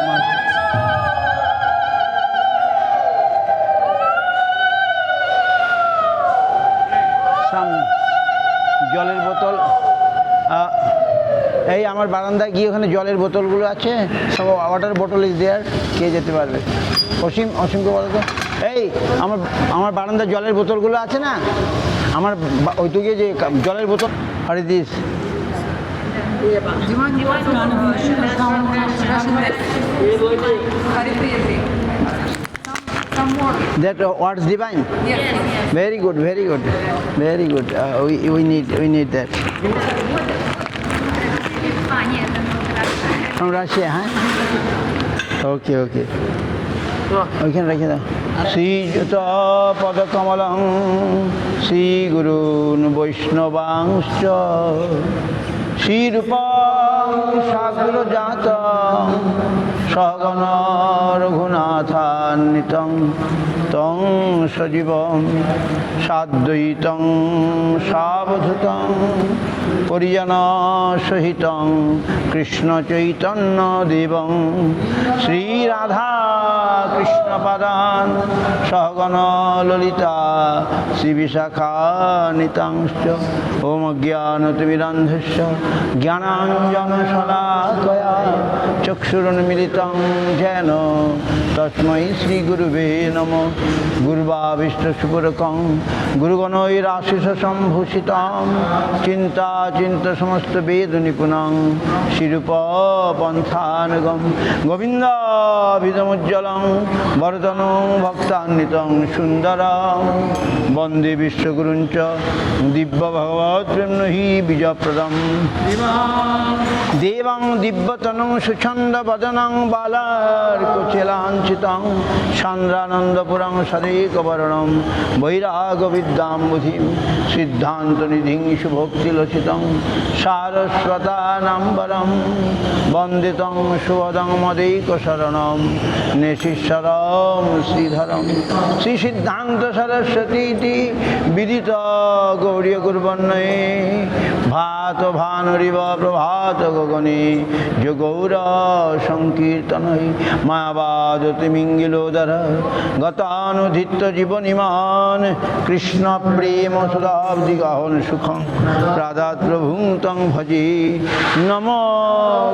Much. জলের বোতল, এই আমার বারান্দায় গিয়ে ওখানে জলের বোতলগুলো আছে, সব ওয়াটার বোতল ইজ দেয়ার, কে যেতে পারবে? অসীমকে বলো তো, এই আমার বারান্দায় জলের বোতলগুলো আছে না, আমার ওইটুকে যে জলের বোতল, আরে this that what's divine? Yes. Very good, very good, very good. We need that from Russia, huh? Okay, okay. ওইখানে রেখে দাও। শ্রীযুত পদকমলং শ্রী গুরুন বৈষ্ণবাংশ্চ শ্রীরূপং সাগ্রজাতং সগণ রঘুনাথান্বিতং তং সজীবং সাদ্বৈতং সাবধূতং পরিজন সহিতং কৃষ্ণ চৈতন্য দেবং শ্রীরাধা কৃষ্ণ পাদান সহগণ ললিতা শ্রী বিশাখা নিতাংশ্চ ওম জ্ঞানতিমিরান্ধস্য জ্ঞানাঞ্জন শলাকয়া চক্ষুরুন্মিলিতং যেন তস্मै শ্রী গুরুবে নমঃ। গুরুবাবিষ্টসুপুরকং গুরুগণৈরাশিষ সম্ভূষিতং চিন্তা সমস্ত বেদ নিপুণং শিরূপ পন্থানুগম গোবিন্দাভিধমুজ্জ্বলং বরদনং ভক্তান্বিতং সুন্দরং বন্দে বিশ্বগুরুঞ্চ দিব্য ভগবৎপ্রেম্ণ হি বিজয়প্রদম দেবং দিব্যতনং সুছন্দ বদনং বালার্কুচিলাঞ্চিতং সান্দ্রানন্দপুরং সদেকবরণম বৈরাগ বিদ্যাম বুধিম সিদ্ধান্তনিধিং শুভক্তিলসিতং সারস্বতানাম্বরম বন্দিতং সুবদং মदैकशरणं নেশিশ্বরম শ্রীধরম শ্রী সিদ্ধান্ত সরস্বতীতি বিদিত গৌরী গুরুবর্ণয়ে ভাত ভানুরিব প্রভাত গগনে যোগৌর সংকীর্তনৈ মায়াবাদতি মিঙ্গিলোদর গতানুধিত্য জীবনিমান কৃষ্ণ প্রেম সুধাব্দি গাহন সুখং রাধা প্রভুং তং ভজে নমো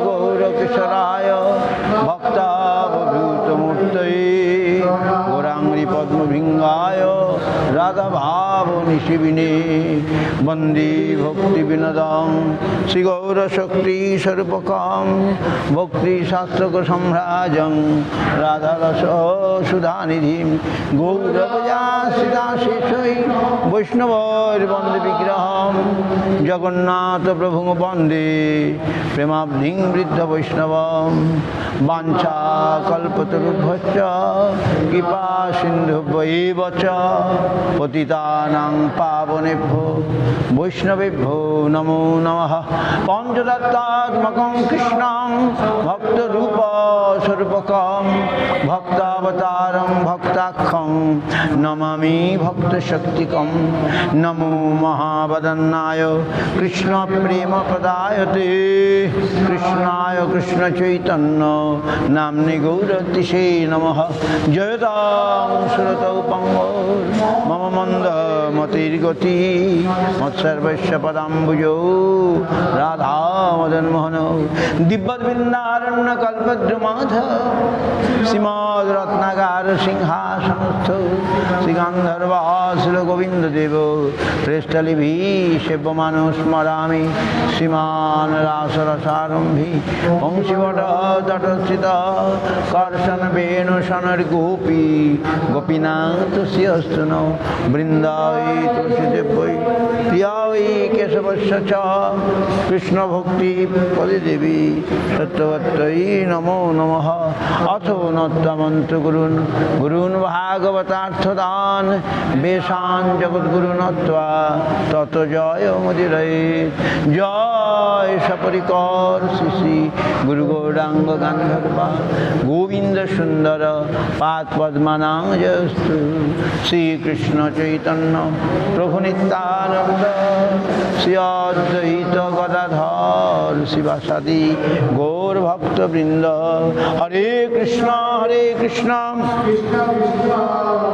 গৌরকিশোরায় ভক্তাবধূতমূর্তয়ে গৌরাঙ্গি পদ্মভৃঙ্গায় রাধা ভাব নিশিবিনে বন্দে ভক্তি বিনোদং শ্রী গৌরশক্তি স্বরূপকং ভক্তি শাস্ত্রক সম্ভ্রাজং রাধারস সুধানিধিম গৌরবজাশ্রিতাশেষৈ বৈষ্ণবৈর বন্দে বিগ্রহম জগন্নাথ প্রভুং বন্দে প্রেমাব্ধিং বৃদ্ধ বৈষ্ণবম বাঞ্ছা কল্পতরুভ্যশ্চ কৃপা সিন্ধুভ্যৈব চ পতিতানাং পাবনেভ্যো বৈষ্ণবেভ্যো নমো নমঃ। পঞ্চতত্ত্বাত্মকং কৃষ্ণং ভক্তরূপ স্বরূপকং ভক্তাবতারং ভক্তাখ্যং নমামি ভক্তশক্তিকং নমো মহাবদন্নায় কৃষ্ণ প্রেম প্রদায়তে কৃষ্ণায় কৃষ্ণ চৈতন্য নাম্নে গৌরতিষে নমঃ। জয়তাং সুরতৌ পঙ্গোর মম মন্দ মতির্গতি মৎসর্বস্য পদাম্বুজৌ রাধা মদন মোহন দিব্যবৃন্দারণ্য কল্পদ্রুমাধ শ্রীমদ রত্নাগার সিংহাসনস্থ শ্রীগান্ধর্বাসুর গোবিন্দ দেব প্রেষ্টলিভি সেব্যমান স্মরামি শ্রীমান রাসরসারম্ভি বংশীবট তটস্থিত কর্ষণ বেণু সনর গোপী গোপীনাথ শ্রীহস্তুন বৃন্দায় তুলসীদেবৈ প্রিয়াই কেশবস্য চ কৃষ্ণ ভক্তি পদে দেবী সত্যবত্যৈ নমো নমঃ। অথ নত্তমন্ত গুরুন গুরুন ভাগবতার্থদান বেশান জগদ্গুরু নত্বা তত জয় মুদিরয়ে জয় সপরিকর শ্রী শ্রী গুরু গৌরাঙ্গ গান্ধর্বা গোবিন্দ সুন্দর পাদ পদ্মানাং জয়স্তু শ্রীকৃষ্ণ চৈতন্য প্রভু নিত্যানন্দ শ্রী অদ্বৈত গদাধর কুমার শিবাসাদি গৌর ভক্তবৃন্দ। হরে কৃষ্ণ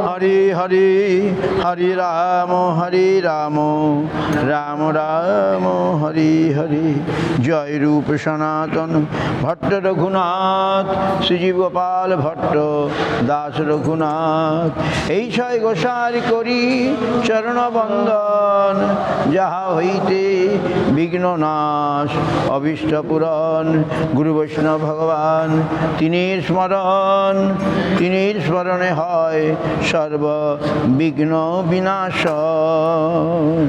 হরে হরে, হরে রাম রাম রাম হরে হরে। জয় রূপ সনাতন ভট্ট রঘুনাথ, শ্রীজীব গোপাল ভট্ট দাস রঘুনাথ। এই ছয় গোসার করি চরণ বন্দন, যাহা হইতে বিঘ্ন নাশ অভীষ্ট পূরণ। গুরু বৈষ্ণব ভগবান তিনির স্মরণে হয় সর্ব বিঘ্ন বিনাশন।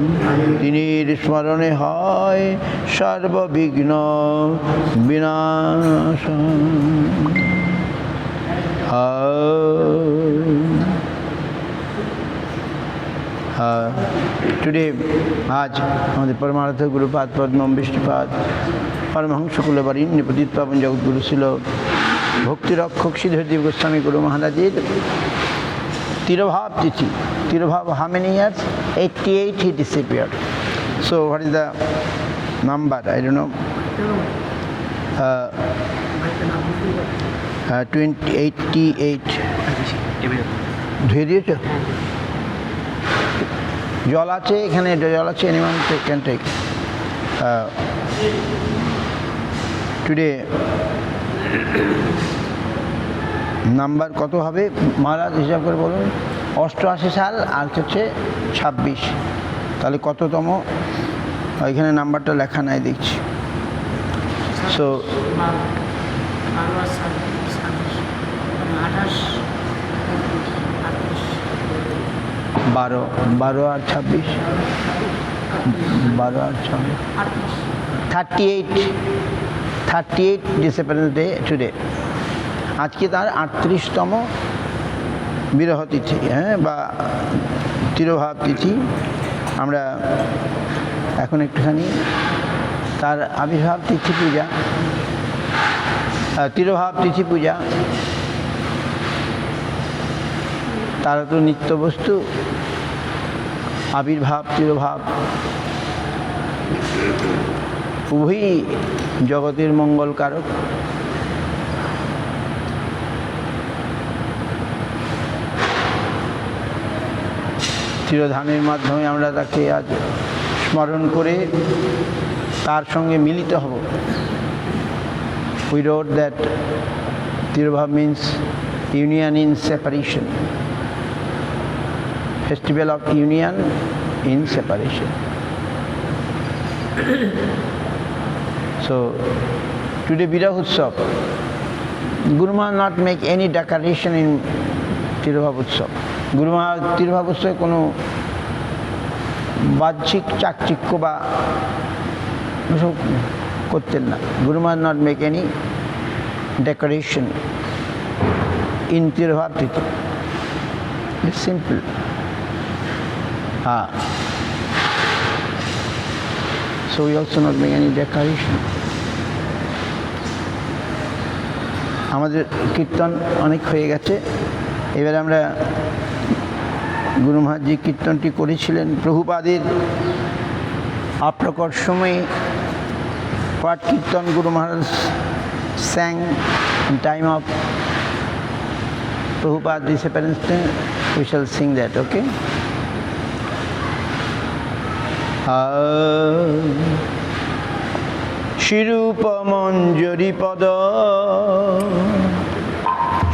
তিনির স্মরণে হয় সর্ববিঘ্ন বিনাশন। টুডে আজ আমাদের পরমার্থ গুরুপাদ পদ্মম বিষ্ণুপাদ পরমহংস কুলবরেণ্য পতিত পাবন জগৎগুরু ছিল ভক্তিরক্ষক শ্রীধরদেব গোস্বামী গুরু মহারাজের তিরোভাব তিথি। Tiruভাব, how many years? 88 he disappeared. So what is the number? I don't know. 88. ধুয়ে দিয়েছ? জল আছে এখানে, জল আছে, anyone can take. Today number কত হবে মহারাজ হিসাব করে বলুন? 88 সাল আর হচ্ছে 26, তাহলে কততম? এখানে নাম্বারটা লেখা নাই দেখছি। সো 12 আর 26, 12 আর 26, 38 ডিসেম্বর ডে টুডে। আজকে তার 38তম বিরহ তিথি, বা তিরোভাব তিথি। আমরা এখন একটুখানি তার আবির্ভাব তিথি পূজা, তিরোভাব তিথি পূজা, তারা তো নিত্য বস্তু। আবির্ভাব তিরোভাব উভয়ই জগতের মঙ্গলকারক। তিরোধানের মাধ্যমে আমরা তাকে আজ স্মরণ করে তার সঙ্গে মিলিত হব। We wrote that Tirobhav means union in separation, festival of union in separation. So today Virah Utsav, Guru Maharaj not make any decoration in Tirobhav Utsav. গুরু মহারাজ তিরোভাব উৎসবে কোনো বাহ্যিক চাকচিক্য বা এসব করতেন না। Guru Maharaj not make any decoration in tirobhav tithi, it's simple. So we also not make any decoration. আমাদের কীর্তন অনেক হয়ে গেছে, এবার আমরা গুরু মহারাজ যে কীর্তনটি করেছিলেন প্রভুপাদের আপ্রকট সময়ে, what kirtan Guru Maharaj sang in time of Prabhupada's disappearance, we shall sing that, okay? Shirupa Manjari Pada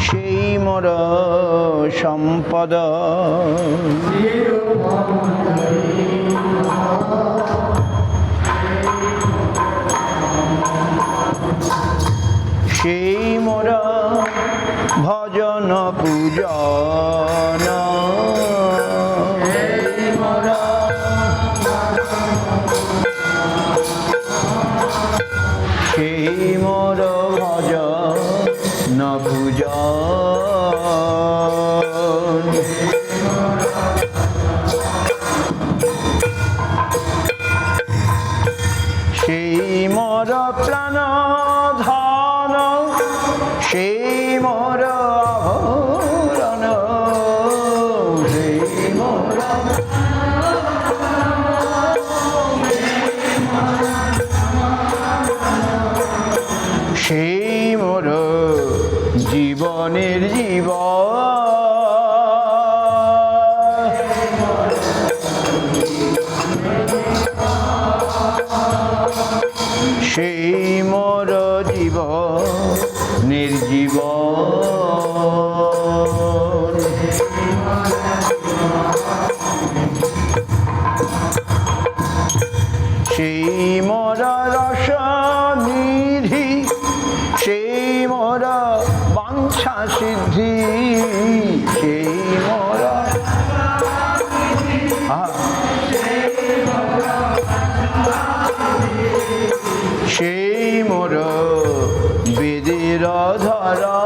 সেই মোর সম্পদ, সেই মোর ভজন পূজন, সেই মোর ভজন পূজন, সেই মোর প্রাণ ধন, সেই মোর আভরণ, সেই মোর জীবনের জীব সেই মোর জীব নির্জীব সেই মোর রস নিধি সেই মোর বাঞ্ছা সিদ্ধি সেই মোর সেই মোর বেদের ধরা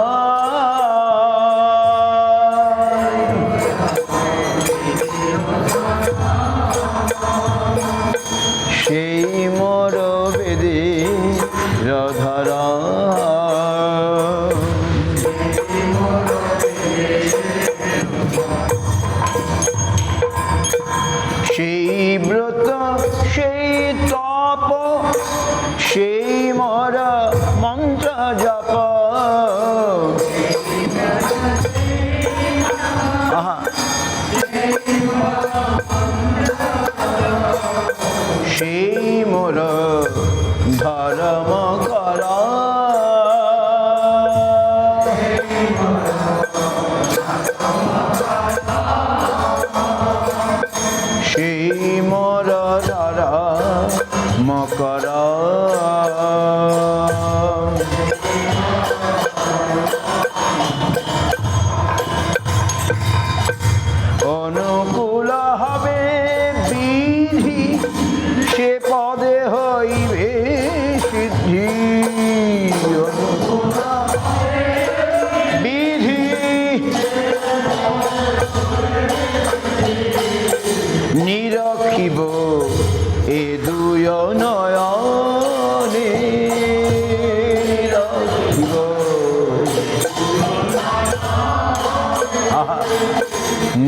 সেই মোর বেদের ধরা সেই ব্রত সেই তপ সেই মোর মন্ত্র জপ সেই মোর ধর্ম করা সেই মোর ধর্ম করা অনুকূল হবে বিধি সে পদে হইবে সিদ্ধি বিধি নিরখিব এ দুয় নয়নে নিরখিব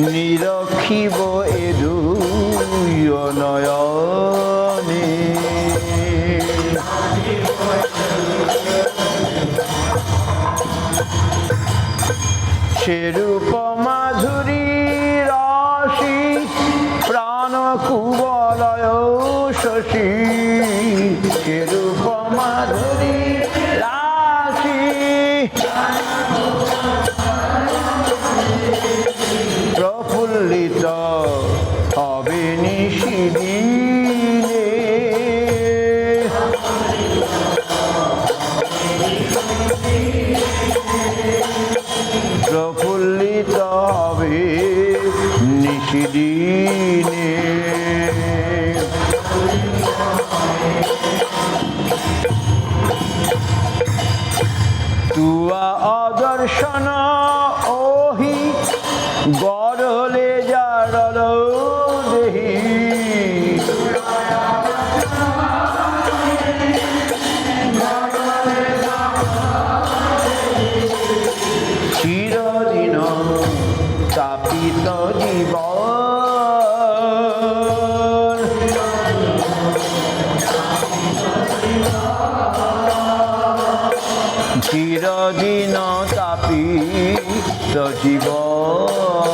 নিরখিব এ দুয় নয়নে সেরূপ মাধুরী রাশি প্রাণ কুবলয় শশী সেরূপ মাধুরী রাশি প্রফুল্লিত হবে নিশিদিনে প্রফুল্লিত হবে নিশিদিনে তুয়া অদর্শন ওহি গরলে জারল দেহি চিরদিন তাপিত জীবন চিরদিন তাপিত জীবন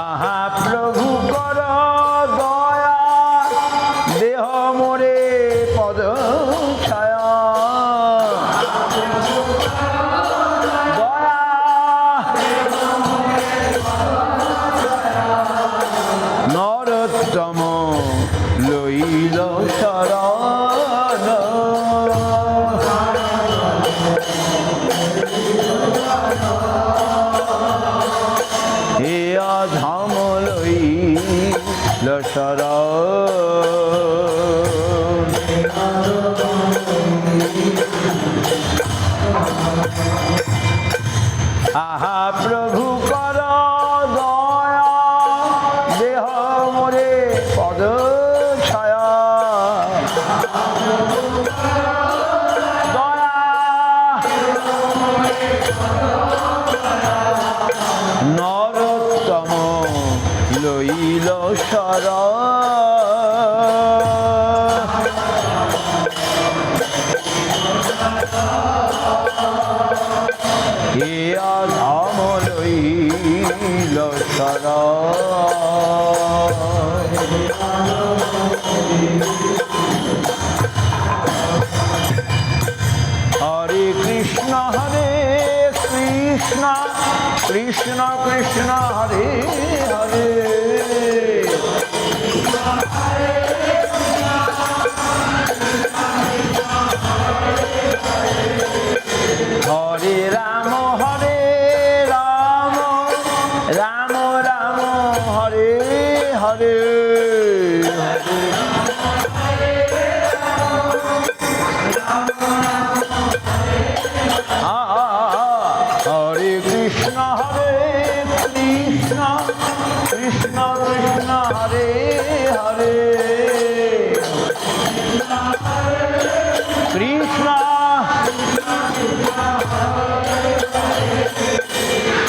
আহা প্রভু কর দয়া দেহ মোরে পদ ছায়া দয়া নরোত্তম লইল শরণ হে অধম লইল শরণ আহা প্রভু কর দয়া দেহ মোরে পদ ছায়া কৃষ্ণ হরে হরে হরে রাম রাম রাম হরে হরে হরে কৃষ্ণ কৃষ্ণ কৃষ্ণ হরে হরে কৃষ্ণ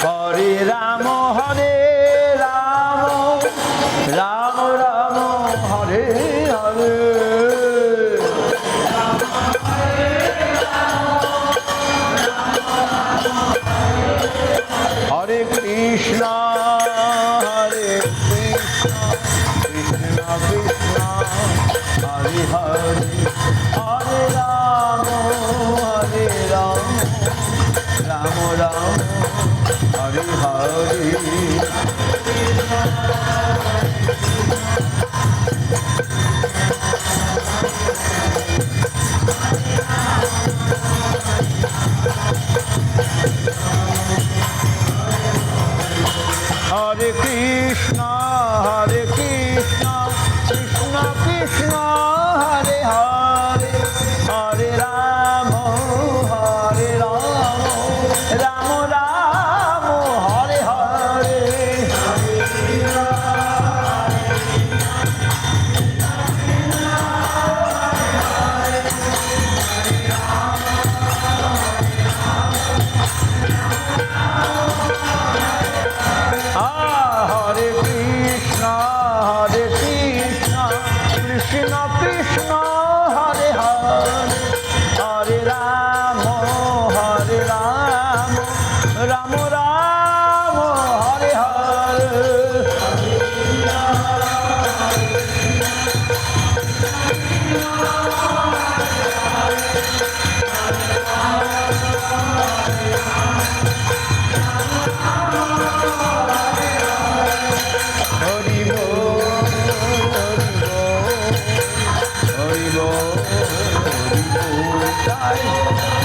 হরে রাম রাম রাম হরে হরে হরে কৃষ্ণ কৃষ্ণ কৃষ্ণ হরে হরে হরে রাম রাম রাম হরে হরে হরে কৃষ্ণ কৃষ্ণ কৃষ্ণ হরে হরে হরে রাম রাম রাম হরে হরে হরে কৃষ্ণ কৃষ্ণ কৃষ্ণ হরে হরে হরে রাম রাম রাম হরে হরে হরি বল হরি বল হরি বল